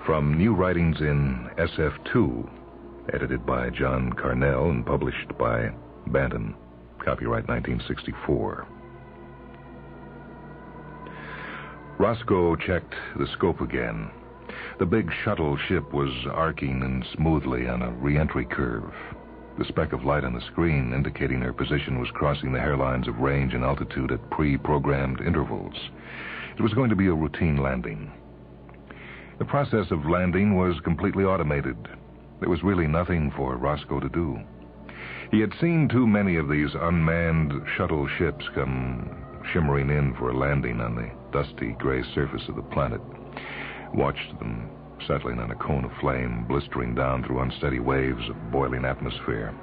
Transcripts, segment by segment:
From New Writings in SF2, edited by John Carnell and published by Bantam, copyright 1964. Roscoe checked the scope again. The big shuttle ship was arcing in smoothly on a re-entry curve. The speck of light on the screen indicating her position was crossing the hairlines of range and altitude at pre-programmed intervals. It was going to be a routine landing. The process of landing was completely automated. There was really nothing for Roscoe to do. He had seen too many of these unmanned shuttle ships come shimmering in for a landing on the dusty gray surface of the planet. Watched them settling on a cone of flame, blistering down through unsteady waves of boiling atmosphere.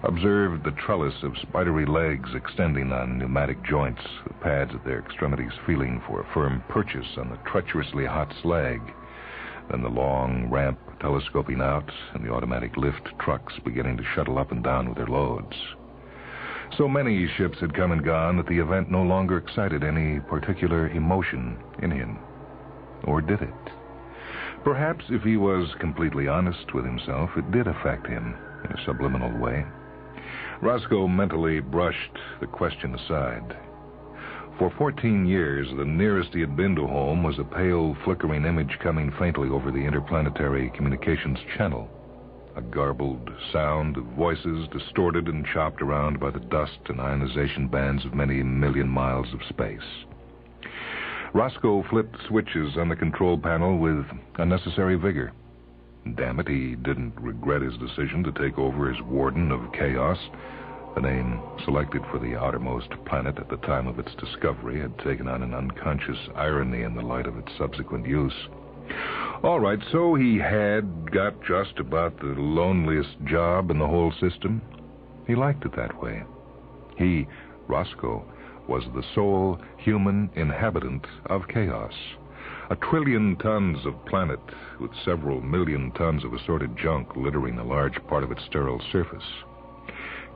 Observed the trellis of spidery legs extending on pneumatic joints, the pads at their extremities feeling for a firm purchase on the treacherously hot slag. Then the long ramp telescoping out and the automatic lift trucks beginning to shuttle up and down with their loads. So many ships had come and gone that the event no longer excited any particular emotion in him. Or did it? Perhaps if he was completely honest with himself, it did affect him in a subliminal way. Roscoe mentally brushed the question aside. For 14 years, the nearest he had been to home was a pale, flickering image coming faintly over the interplanetary communications channel. A garbled sound of voices distorted and chopped around by the dust and ionization bands of many million miles of space. Roscoe flipped switches on the control panel with unnecessary vigor. Damn it, he didn't regret his decision to take over as Warden of Chaos. The name selected for the outermost planet at the time of its discovery had taken on an unconscious irony in the light of its subsequent use. All right, so he had got just about the loneliest job in the whole system. He liked it that way. He, Roscoe, was the sole human inhabitant of chaos. 1 trillion tons of planet with several million tons of assorted junk littering a large part of its sterile surface.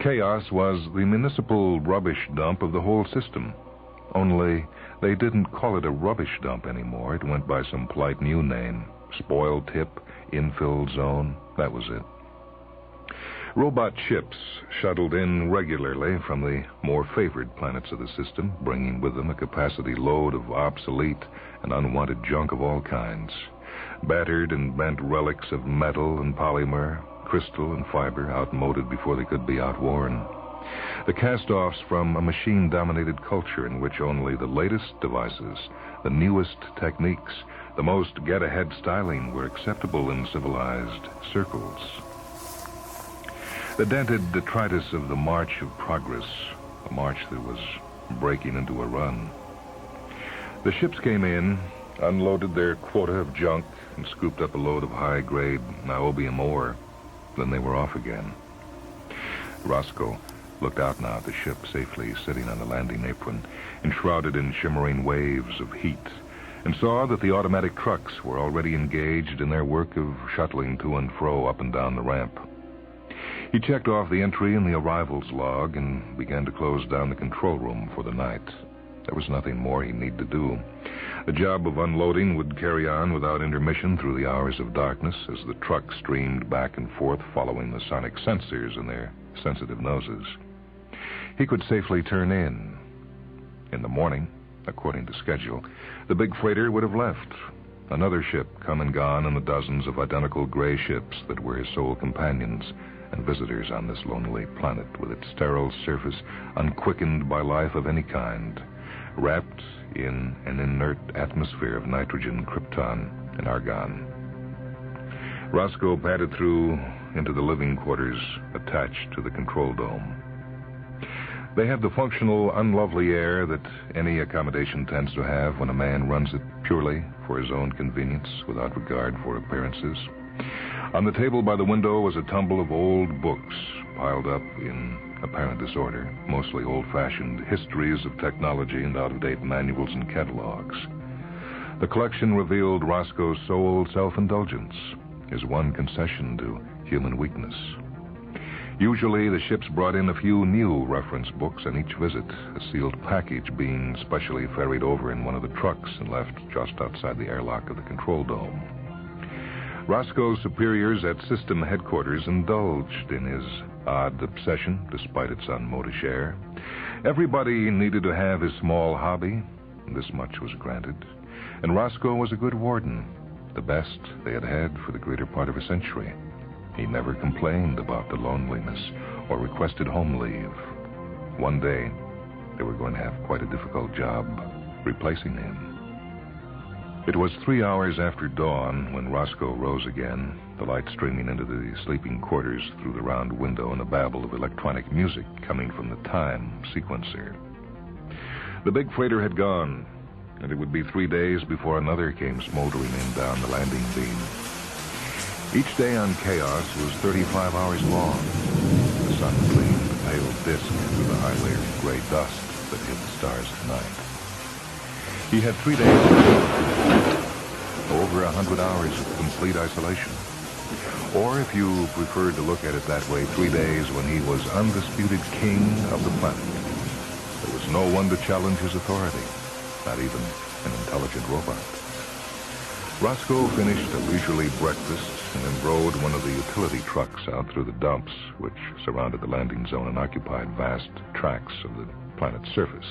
Chaos was the municipal rubbish dump of the whole system. Only they didn't call it a rubbish dump anymore. It went by some polite new name. Spoil tip, infill zone, that was it. Robot ships shuttled in regularly from the more favored planets of the system, bringing with them a capacity load of obsolete and unwanted junk of all kinds. Battered and bent relics of metal and polymer, crystal and fiber, outmoded before they could be outworn. The cast-offs from a machine-dominated culture in which only the latest devices, the newest techniques, the most get-ahead styling were acceptable in civilized circles. The dented detritus of the march of progress, a march that was breaking into a run. The ships came in, unloaded their quota of junk, and scooped up a load of high-grade niobium ore. Then they were off again. Roscoe looked out now at the ship safely sitting on the landing apron, enshrouded in shimmering waves of heat, and saw that the automatic trucks were already engaged in their work of shuttling to and fro up and down the ramp. He checked off the entry in the arrivals log and began to close down the control room for the night. There was nothing more he needed to do. The job of unloading would carry on without intermission through the hours of darkness as the truck streamed back and forth following the sonic sensors in their sensitive noses. He could safely turn in. In the morning, according to schedule, the big freighter would have left. Another ship come and gone in the dozens of identical gray ships that were his sole companions and visitors on this lonely planet with its sterile surface unquickened by life of any kind, wrapped in an inert atmosphere of nitrogen, krypton, and argon. Roscoe padded through into the living quarters attached to the control dome. They have the functional, unlovely air that any accommodation tends to have when a man runs it purely for his own convenience without regard for appearances. On the table by the window was a tumble of old books piled up in apparent disorder, mostly old-fashioned histories of technology and out-of-date manuals and catalogs. The collection revealed Roscoe's sole self-indulgence, his one concession to human weakness. Usually, the ships brought in a few new reference books on each visit, a sealed package being specially ferried over in one of the trucks and left just outside the airlock of the control dome. Roscoe's superiors at system headquarters indulged in his odd obsession, despite its unmodish air. Everybody needed to have his small hobby, and this much was granted. And Roscoe was a good warden, the best they had had for the greater part of a century. He never complained about the loneliness or requested home leave. One day, they were going to have quite a difficult job replacing him. It was 3 hours after dawn when Roscoe rose again, the light streaming into the sleeping quarters through the round window and a babble of electronic music coming from the time sequencer. The big freighter had gone, and it would be 3 days before another came smoldering in down the landing beam. Each day on Chaos was 35 hours long. The sun gleamed a pale disk through the high layer of gray dust that hid the stars at night. He had 3 days over 100 hours of complete isolation. Or, if you preferred to look at it that way, 3 days when he was undisputed king of the planet. There was no one to challenge his authority, not even an intelligent robot. Roscoe finished a leisurely breakfast and then rode one of the utility trucks out through the dumps which surrounded the landing zone and occupied vast tracts of the planet's surface.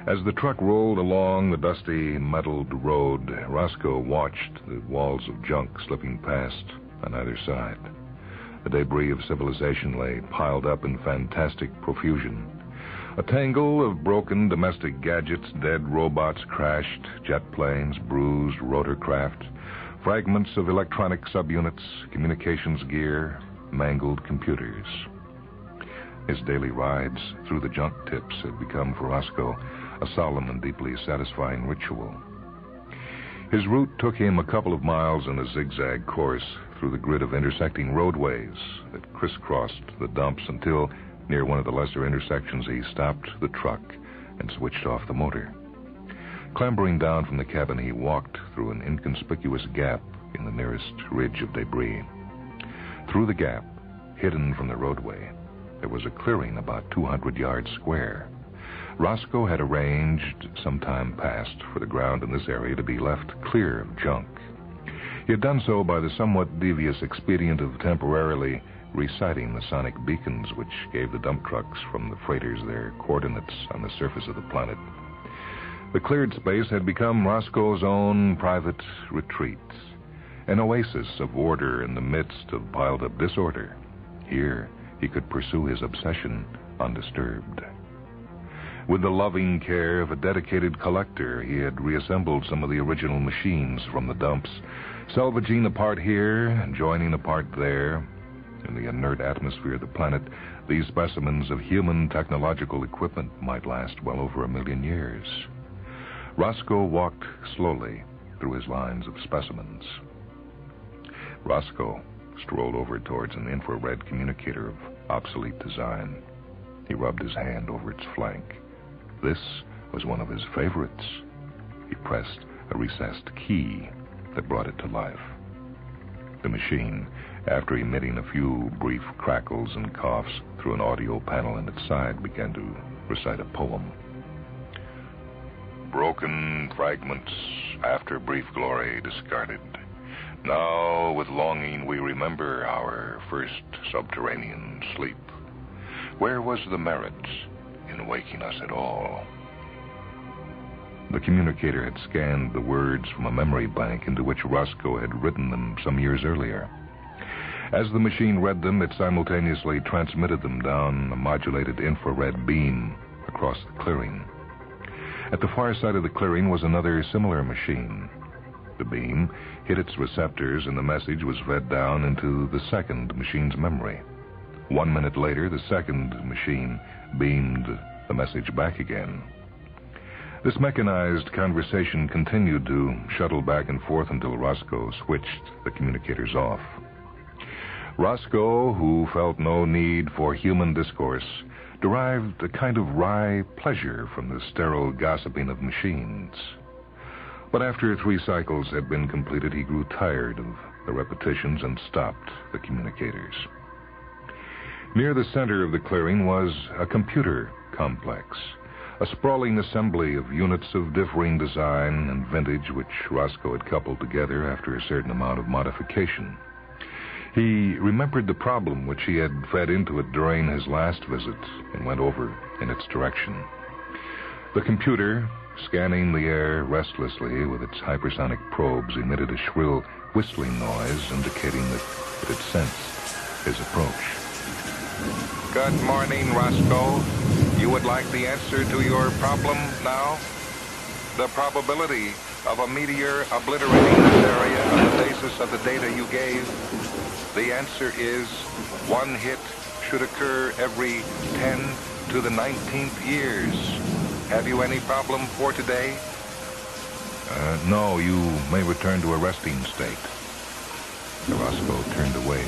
As the truck rolled along the dusty, metalled road, Roscoe watched the walls of junk slipping past on either side. The debris of civilization lay piled up in fantastic profusion. A tangle of broken domestic gadgets, dead robots crashed, jet planes, bruised rotorcraft, fragments of electronic subunits, communications gear, mangled computers. His daily rides through the junk tips had become for Roscoe a solemn and deeply satisfying ritual. His route took him a couple of miles in a zigzag course through the grid of intersecting roadways that crisscrossed the dumps until, near one of the lesser intersections, he stopped the truck and switched off the motor. Clambering down from the cabin, he walked through an inconspicuous gap in the nearest ridge of debris. Through the gap, hidden from the roadway, there was a clearing about 200 yards square. Roscoe had arranged some time past for the ground in this area to be left clear of junk. He had done so by the somewhat devious expedient of temporarily resighting the sonic beacons which gave the dump trucks from the freighters their coordinates on the surface of the planet. The cleared space had become Roscoe's own private retreat, an oasis of order in the midst of piled-up disorder. Here, he could pursue his obsession undisturbed. With the loving care of a dedicated collector, he had reassembled some of the original machines from the dumps, salvaging a part here and joining a part there. In the inert atmosphere of the planet, these specimens of human technological equipment might last well over 1 million years. Roscoe walked slowly through his lines of specimens. Roscoe strolled over towards an infrared communicator of obsolete design. He rubbed his hand over its flank. This was one of his favorites. He pressed a recessed key that brought it to life. The machine, after emitting a few brief crackles and coughs through an audio panel in its side, began to recite a poem. Broken fragments, after brief glory discarded. Now with longing we remember our first subterranean sleep. Where was the merit in waking us at all? The communicator had scanned the words from a memory bank into which Roscoe had written them some years earlier. As the machine read them, it simultaneously transmitted them down a modulated infrared beam across the clearing. At the far side of the clearing was another similar machine. The beam hit its receptors and the message was fed down into the second machine's memory. 1 minute later, the second machine beamed the message back again. This mechanized conversation continued to shuttle back and forth until Roscoe switched the communicators off. Roscoe, who felt no need for human discourse, derived a kind of wry pleasure from the sterile gossiping of machines. But after 3 cycles had been completed, he grew tired of the repetitions and stopped the communicators. Near the center of the clearing was a computer complex, a sprawling assembly of units of differing design and vintage which Roscoe had coupled together after a certain amount of modification. He remembered the problem which he had fed into it during his last visit and went over in its direction. The computer, scanning the air restlessly with its hypersonic probes, emitted a shrill whistling noise indicating that it had sensed his approach. Good morning, Roscoe. You would like the answer to your problem now? The probability of a meteor obliterating this area on the basis of the data you gave? The answer is 1 hit should occur every 10 to the 19th years. Have you any problem for today? No, you may return to a resting state. Roscoe turned away,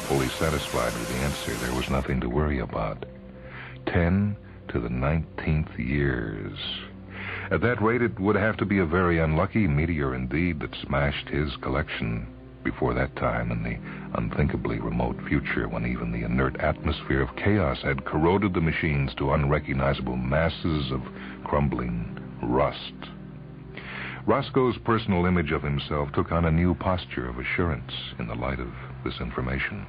fully satisfied with the answer. There was nothing to worry about. 10 to the 19th years. At that rate, it would have to be a very unlucky meteor indeed that smashed his collection before that time in the unthinkably remote future when even the inert atmosphere of chaos had corroded the machines to unrecognizable masses of crumbling rust. Roscoe's personal image of himself took on a new posture of assurance in the light of this information.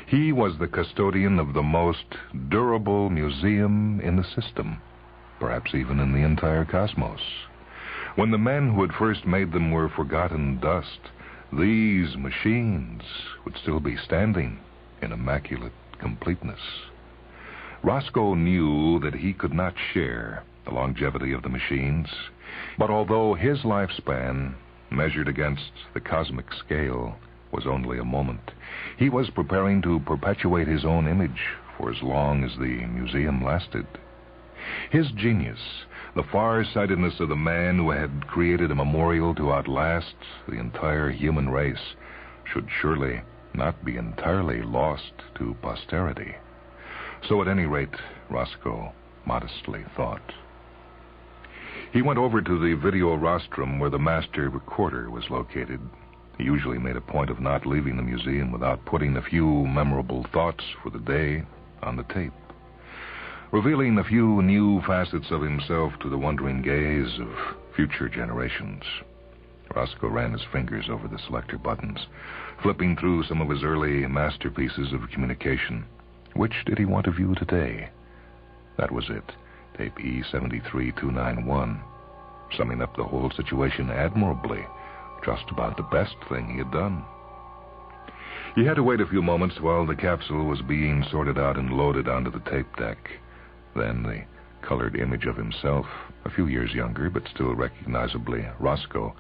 He was the custodian of the most durable museum in the system, perhaps even in the entire cosmos. When the men who had first made them were forgotten dust, these machines would still be standing in immaculate completeness. Roscoe knew that he could not share the longevity of the machines, but although his lifespan, measured against the cosmic scale, was only a moment, he was preparing to perpetuate his own image for as long as the museum lasted. His genius, the far-sightedness of the man who had created a memorial to outlast the entire human race, should surely not be entirely lost to posterity. So at any rate, Roscoe modestly thought. He went over to the video rostrum where the master recorder was located. He usually made a point of not leaving the museum without putting a few memorable thoughts for the day on the tape, revealing a few new facets of himself to the wondering gaze of future generations. Roscoe ran his fingers over the selector buttons, flipping through some of his early masterpieces of communication. Which did he want to view today? That was it, tape E73291, summing up the whole situation admirably, just about the best thing he had done. He had to wait a few moments while the capsule was being sorted out and loaded onto the tape deck. Then the colored image of himself, a few years younger but still recognizably Roscoe,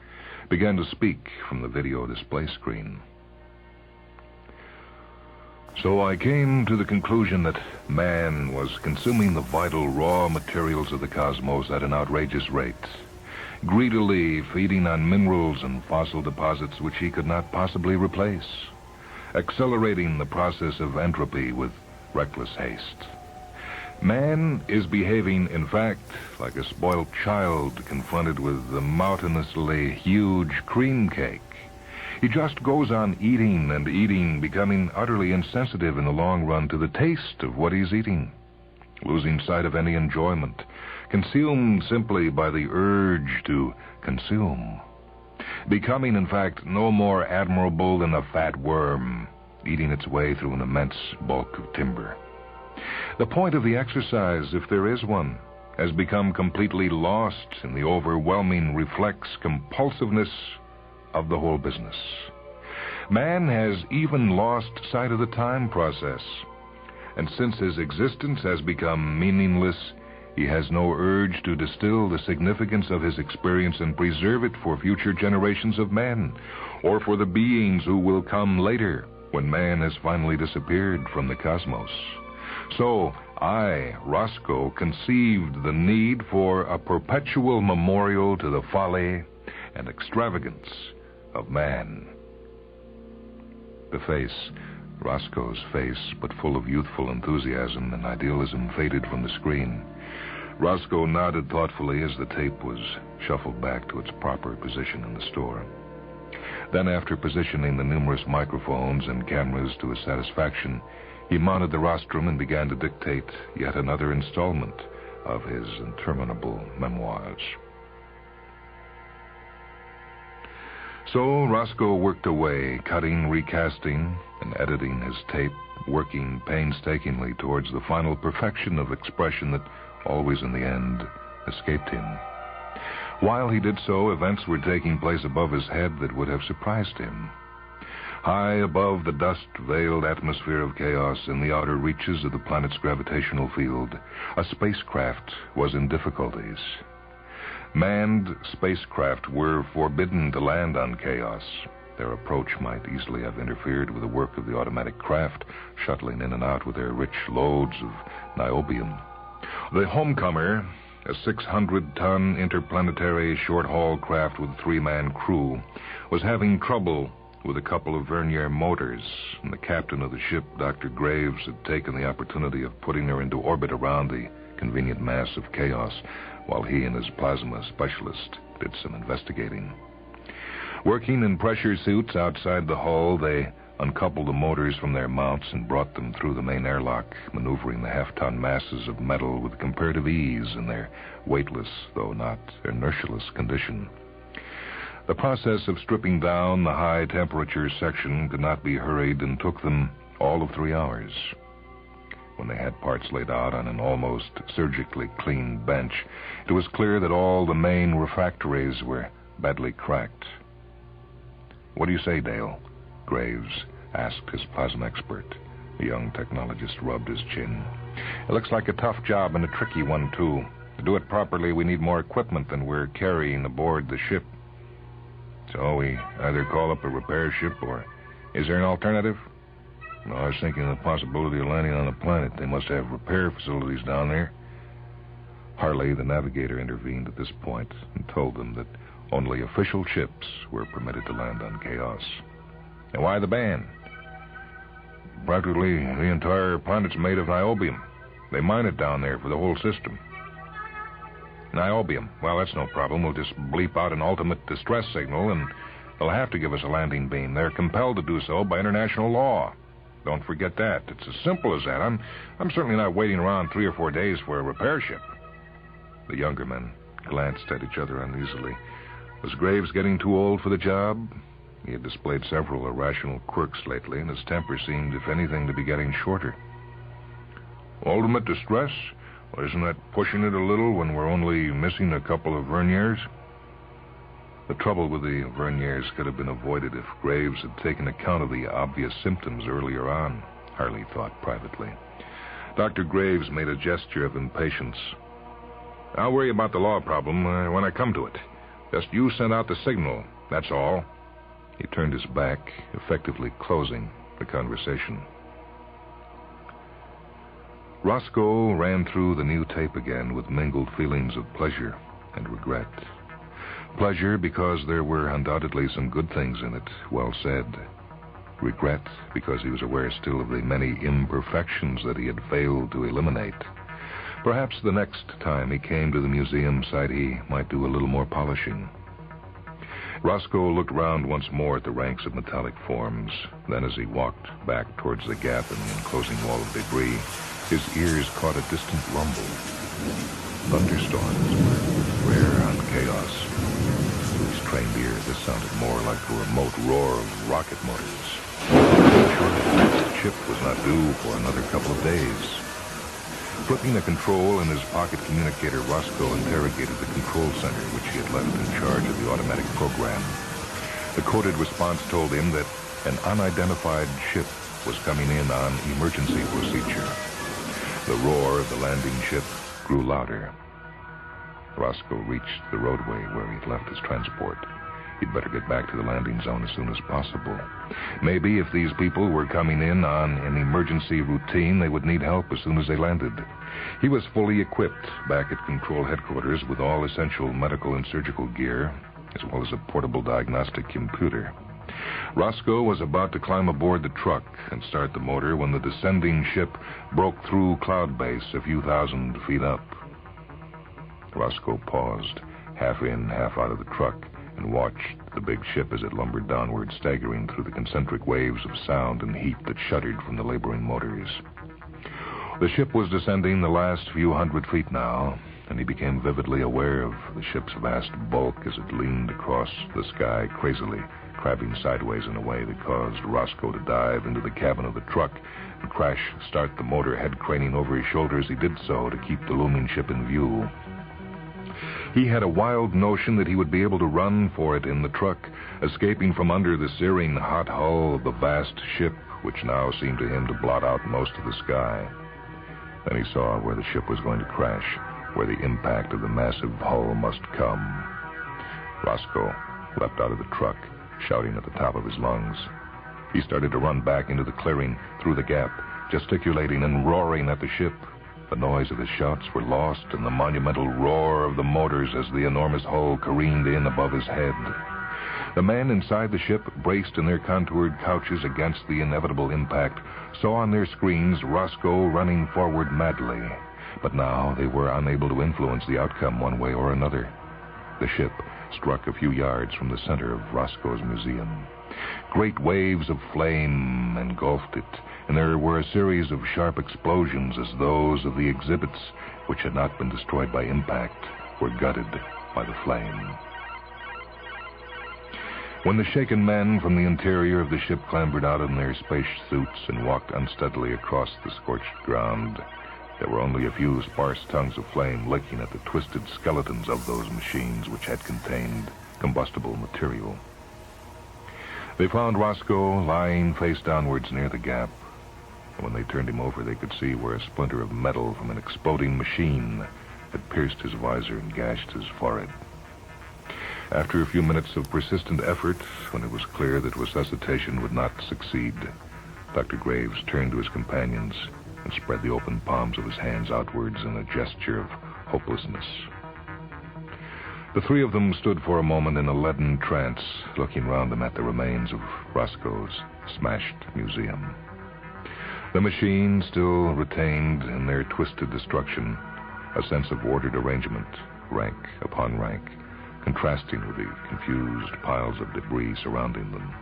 began to speak from the video display screen. So I came to the conclusion that man was consuming the vital raw materials of the cosmos at an outrageous rate, greedily feeding on minerals and fossil deposits which he could not possibly replace, accelerating the process of entropy with reckless haste. Man is behaving, in fact, like a spoiled child confronted with the mountainously huge cream cake. He just goes on eating and eating, becoming utterly insensitive in the long run to the taste of what he's eating, losing sight of any enjoyment, consumed simply by the urge to consume, becoming, in fact, no more admirable than a fat worm eating its way through an immense bulk of timber. The point of the exercise, if there is one, has become completely lost in the overwhelming reflex compulsiveness of the whole business. Man has even lost sight of the time process, and since his existence has become meaningless, he has no urge to distill the significance of his experience and preserve it for future generations of men, or for the beings who will come later when man has finally disappeared from the cosmos. So I, Roscoe, conceived the need for a perpetual memorial to the folly and extravagance of man. The face, Roscoe's face, but full of youthful enthusiasm and idealism, faded from the screen. Roscoe nodded thoughtfully as the tape was shuffled back to its proper position in the store. Then, after positioning the numerous microphones and cameras to his satisfaction, he mounted the rostrum and began to dictate yet another installment of his interminable memoirs. So Roscoe worked away, cutting, recasting, and editing his tape, working painstakingly towards the final perfection of expression that always in the end escaped him. While he did so, events were taking place above his head that would have surprised him. High above the dust-veiled atmosphere of chaos in the outer reaches of the planet's gravitational field, a spacecraft was in difficulties. Manned spacecraft were forbidden to land on Chaos. Their approach might easily have interfered with the work of the automatic craft, shuttling in and out with their rich loads of niobium. The Homecomer, a 600-ton interplanetary short-haul craft with a 3-man crew, was having trouble with a couple of vernier motors, and the captain of the ship, Dr. Graves, had taken the opportunity of putting her into orbit around the convenient mass of Chaos, while he and his plasma specialist did some investigating. Working in pressure suits outside the hull, they uncoupled the motors from their mounts and brought them through the main airlock, maneuvering the half-ton masses of metal with comparative ease in their weightless, though not inertialess, condition. The process of stripping down the high-temperature section could not be hurried and took them all of 3 hours. When they had parts laid out on an almost surgically clean bench, it was clear that all the main refractories were badly cracked. "What do you say, Dale?" Graves asked his plasma expert. The young technologist rubbed his chin. "It looks like a tough job and a tricky one, too. To do it properly, we need more equipment than we're carrying aboard the ship. So we either call up a repair ship, or is there an alternative?" "Well, I was thinking of the possibility of landing on a planet. They must have repair facilities down there." Harley, the navigator, intervened at this point and told them that only official ships were permitted to land on Chaos. "And why the ban?" "Practically the entire planet's made of niobium. They mine it down there for the whole system." "Niobium? Well, that's no problem. We'll just bleep out an ultimate distress signal, and they'll have to give us a landing beam. They're compelled to do so by international law. Don't forget that. It's as simple as that. I'm certainly not waiting around 3 or 4 days for a repair ship." The younger men glanced at each other uneasily. Was Graves getting too old for the job? He had displayed several irrational quirks lately, and his temper seemed, if anything, to be getting shorter. "Ultimate distress? Well, isn't that pushing it a little when we're only missing a couple of verniers?" The trouble with the verniers could have been avoided if Graves had taken account of the obvious symptoms earlier on, Harley thought privately. Dr. Graves made a gesture of impatience. "I'll worry about the law problem when I come to it. Just you send out the signal, that's all." He turned his back, effectively closing the conversation. Roscoe ran through the new tape again with mingled feelings of pleasure and regret. Pleasure because there were undoubtedly some good things in it, well said. Regret because he was aware still of the many imperfections that he had failed to eliminate. Perhaps the next time he came to the museum site he might do a little more polishing. Roscoe looked round once more at the ranks of metallic forms. Then as he walked back towards the gap in the enclosing wall of debris, his ears caught a distant rumble. Thunderstorms were rare on Chaos. To his trained ear, this sounded more like the remote roar of rocket motors. Surely the next ship was not due for another couple of days. Flipping a control in his pocket communicator, Roscoe interrogated the control center, which he had left in charge of the automatic program. The coded response told him that an unidentified ship was coming in on emergency procedure. The roar of the landing ship grew louder. Roscoe reached the roadway where he'd left his transport. He'd better get back to the landing zone as soon as possible. Maybe if these people were coming in on an emergency routine, they would need help as soon as they landed. He was fully equipped back at control headquarters with all essential medical and surgical gear, as well as a portable diagnostic computer. Roscoe was about to climb aboard the truck and start the motor when the descending ship broke through cloud base a few thousand feet up. Roscoe paused, half in, half out of the truck, and watched the big ship as it lumbered downward, staggering through the concentric waves of sound and heat that shuddered from the laboring motors. The ship was descending the last few hundred feet now, and he became vividly aware of the ship's vast bulk as it leaned across the sky crazily, crabbing sideways in a way that caused Roscoe to dive into the cabin of the truck and crash start the motor, head craning over his shoulders. He did so to keep the looming ship in view. He had a wild notion that he would be able to run for it in the truck, escaping from under the searing hot hull of the vast ship, which now seemed to him to blot out most of the sky. Then he saw where the ship was going to crash, where the impact of the massive hull must come. Roscoe leapt out of the truck, shouting at the top of his lungs. He started to run back into the clearing, through the gap, gesticulating and roaring at the ship. The noise of his shouts were lost in the monumental roar of the motors as the enormous hull careened in above his head. The men inside the ship, braced in their contoured couches against the inevitable impact, saw on their screens Roscoe running forward madly. But now they were unable to influence the outcome one way or another. The ship struck a few yards from the center of Roscoe's museum. Great waves of flame engulfed it, and there were a series of sharp explosions as those of the exhibits, which had not been destroyed by impact, were gutted by the flame. When the shaken men from the interior of the ship clambered out in their space suits and walked unsteadily across the scorched ground, there were only a few sparse tongues of flame licking at the twisted skeletons of those machines which had contained combustible material. They found Roscoe lying face downwards near the gap, and when they turned him over, they could see where a splinter of metal from an exploding machine had pierced his visor and gashed his forehead. After a few minutes of persistent effort, when it was clear that resuscitation would not succeed, Dr. Graves turned to his companions and spread the open palms of his hands outwards in a gesture of hopelessness. The three of them stood for a moment in a leaden trance, looking round them at the remains of Roscoe's smashed museum. The machine still retained in their twisted destruction a sense of ordered arrangement, rank upon rank, contrasting with the confused piles of debris surrounding them.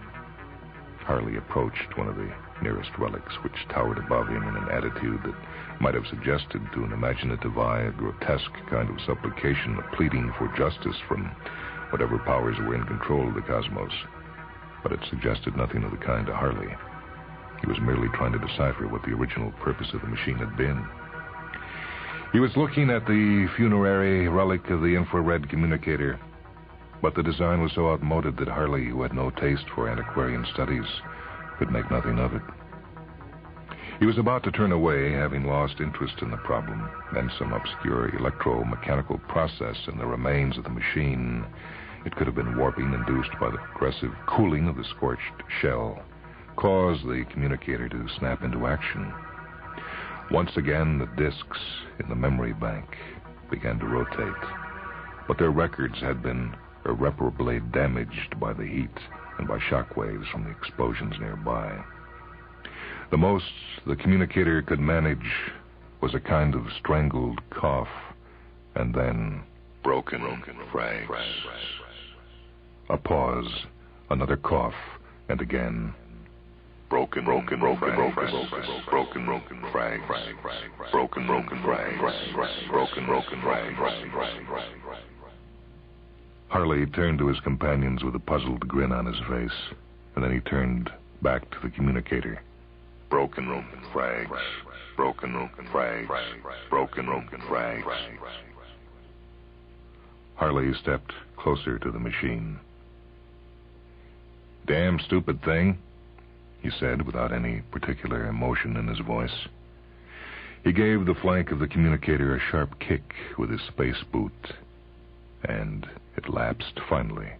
Harley approached one of the nearest relics, which towered above him in an attitude that might have suggested to an imaginative eye a grotesque kind of supplication, a pleading for justice from whatever powers were in control of the cosmos. But it suggested nothing of the kind to Harley. He was merely trying to decipher what the original purpose of the machine had been. He was looking at the funerary relic of the infrared communicator, but the design was so outmoded that Harley, who had no taste for antiquarian studies, could make nothing of it. He was about to turn away, having lost interest in the problem, then some obscure electromechanical process in the remains of the machine. It could have been warping induced by the progressive cooling of the scorched shell, caused the communicator to snap into action. Once again, the disks in the memory bank began to rotate, but their records had been irreparably damaged by the heat and by shock waves from the explosions nearby. The most the communicator could manage was a kind of strangled cough, and then broken frags. A pause, another cough, and again broken frags. Harley turned to his companions with a puzzled grin on his face, and then he turned back to the communicator. Broken frags. Harley stepped closer to the machine. "Damn stupid thing," he said without any particular emotion in his voice. He gave the flank of the communicator a sharp kick with his space boot, and it lapsed finally